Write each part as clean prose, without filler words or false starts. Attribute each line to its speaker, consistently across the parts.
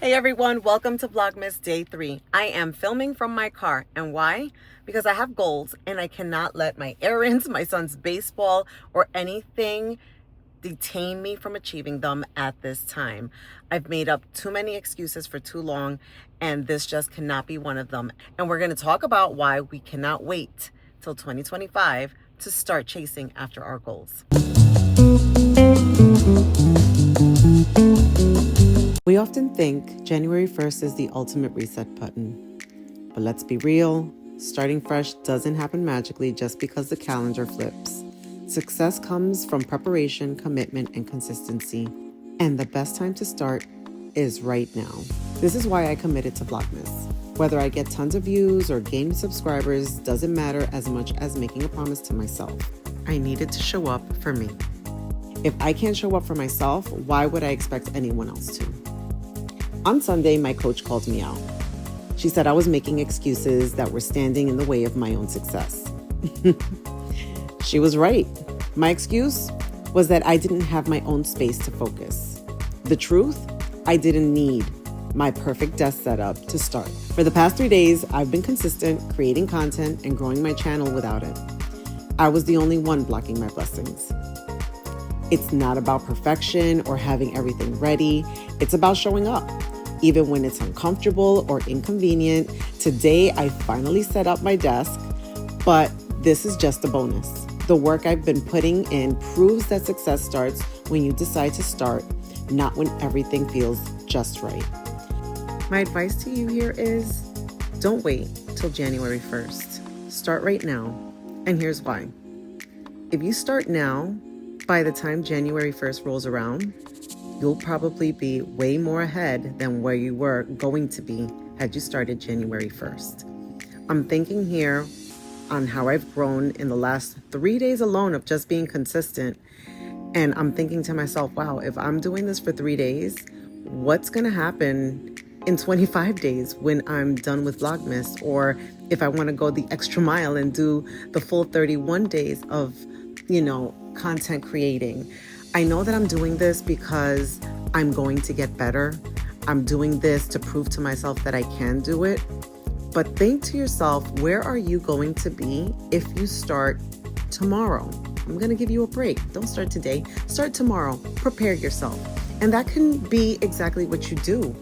Speaker 1: Hey everyone, welcome to Vlogmas Day 3. I am filming from my car. And why? Because I have goals and I cannot let my errands, my son's baseball, or anything detain me from achieving them at this time. I've made up too many excuses for too long, and this just cannot be one of them. And we're going to talk about why we cannot wait till 2025 to start chasing after our goals. We often think January 1st is the ultimate reset button. But let's be real, starting fresh doesn't happen magically just because the calendar flips. Success comes from preparation, commitment, and consistency. And the best time to start is right now. This is why I committed to Vlogmas. Whether I get tons of views or gain subscribers doesn't matter as much as making a promise to myself. I needed to show up for me. If I can't show up for myself, why would I expect anyone else to? On Sunday, my coach called me out. She said I was making excuses that were standing in the way of my own success. She was right. My excuse was that I didn't have my own space to focus. The truth, I didn't need my perfect desk setup to start. For the past 3 days, I've been consistent, creating content and growing my channel without it. I was the only one blocking my blessings. It's not about perfection or having everything ready. It's about showing up, even when it's uncomfortable or inconvenient. Today, I finally set up my desk, but this is just a bonus. The work I've been putting in proves that success starts when you decide to start, not when everything feels just right. My advice to you here is don't wait till January 1st. Start right now. And here's why. If you start now, by the time January 1st rolls around, you'll probably be way more ahead than where you were going to be had you started January 1st. I'm thinking here on how I've grown in the last 3 days alone of just being consistent. And I'm thinking to myself, wow, if I'm doing this for 3 days, what's going to happen in 25 days when I'm done with Vlogmas? Or if I want to go the extra mile and do the full 31 days of, content creating. I know that I'm doing this because I'm going to get better. I'm doing this to prove to myself that I can do it. But think to yourself, where are you going to be if you start tomorrow? I'm going to give you a break. Don't start today. Start tomorrow. Prepare yourself. And that can be exactly what you do.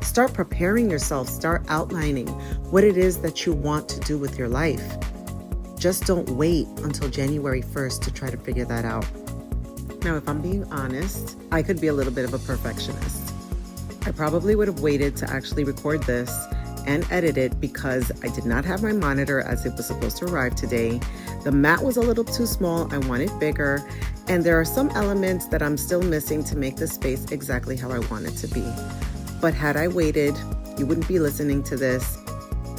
Speaker 1: Start preparing yourself. Start outlining what it is that you want to do with your life. Just don't wait until January 1st to try to figure that out. Now, if I'm being honest, I could be a little bit of a perfectionist. I probably would have waited to actually record this and edit it because I did not have my monitor as it was supposed to arrive today. The mat was a little too small. I want it bigger. And there are some elements that I'm still missing to make the space exactly how I want it to be. But had I waited, you wouldn't be listening to this.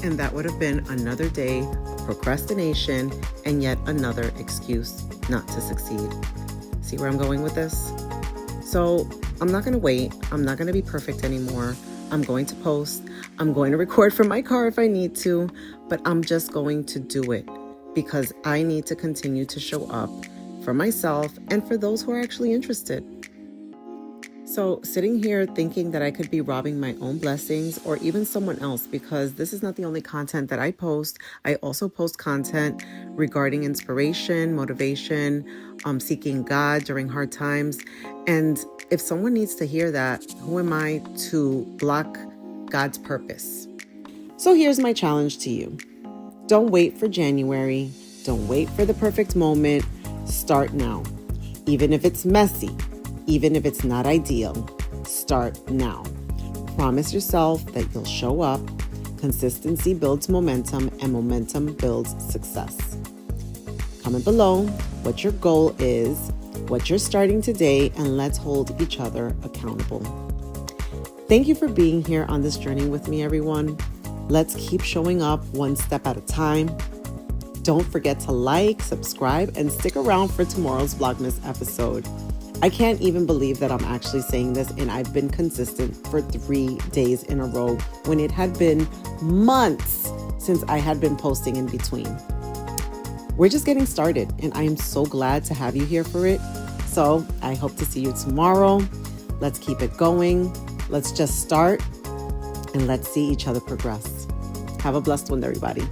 Speaker 1: And that would have been another day of procrastination and yet another excuse not to succeed. See where I'm going with this? So I'm not going to wait. I'm not going to be perfect anymore. I'm going to post. I'm going to record from my car if I need to, but I'm just going to do it because I need to continue to show up for myself and for those who are actually interested. So sitting here thinking that I could be robbing my own blessings or even someone else, because this is not the only content that I post. I also post content regarding inspiration, motivation, seeking God during hard times. And if someone needs to hear that, who am I to block God's purpose? So here's my challenge to you. Don't wait for January. Don't wait for the perfect moment. Start now. Even if it's messy, even if it's not ideal, start now. Promise yourself that you'll show up. Consistency builds momentum, and momentum builds success. Comment below what your goal is, what you're starting today, and let's hold each other accountable. Thank you for being here on this journey with me, everyone. Let's keep showing up one step at a time. Don't forget to like, subscribe, and stick around for tomorrow's Vlogmas episode. I can't even believe that I'm actually saying this, and I've been consistent for 3 days in a row when it had been months since I had been posting in between. We're just getting started, and I am so glad to have you here for it. So I hope to see you tomorrow. Let's keep it going. Let's just start and let's see each other progress. Have a blessed one, everybody.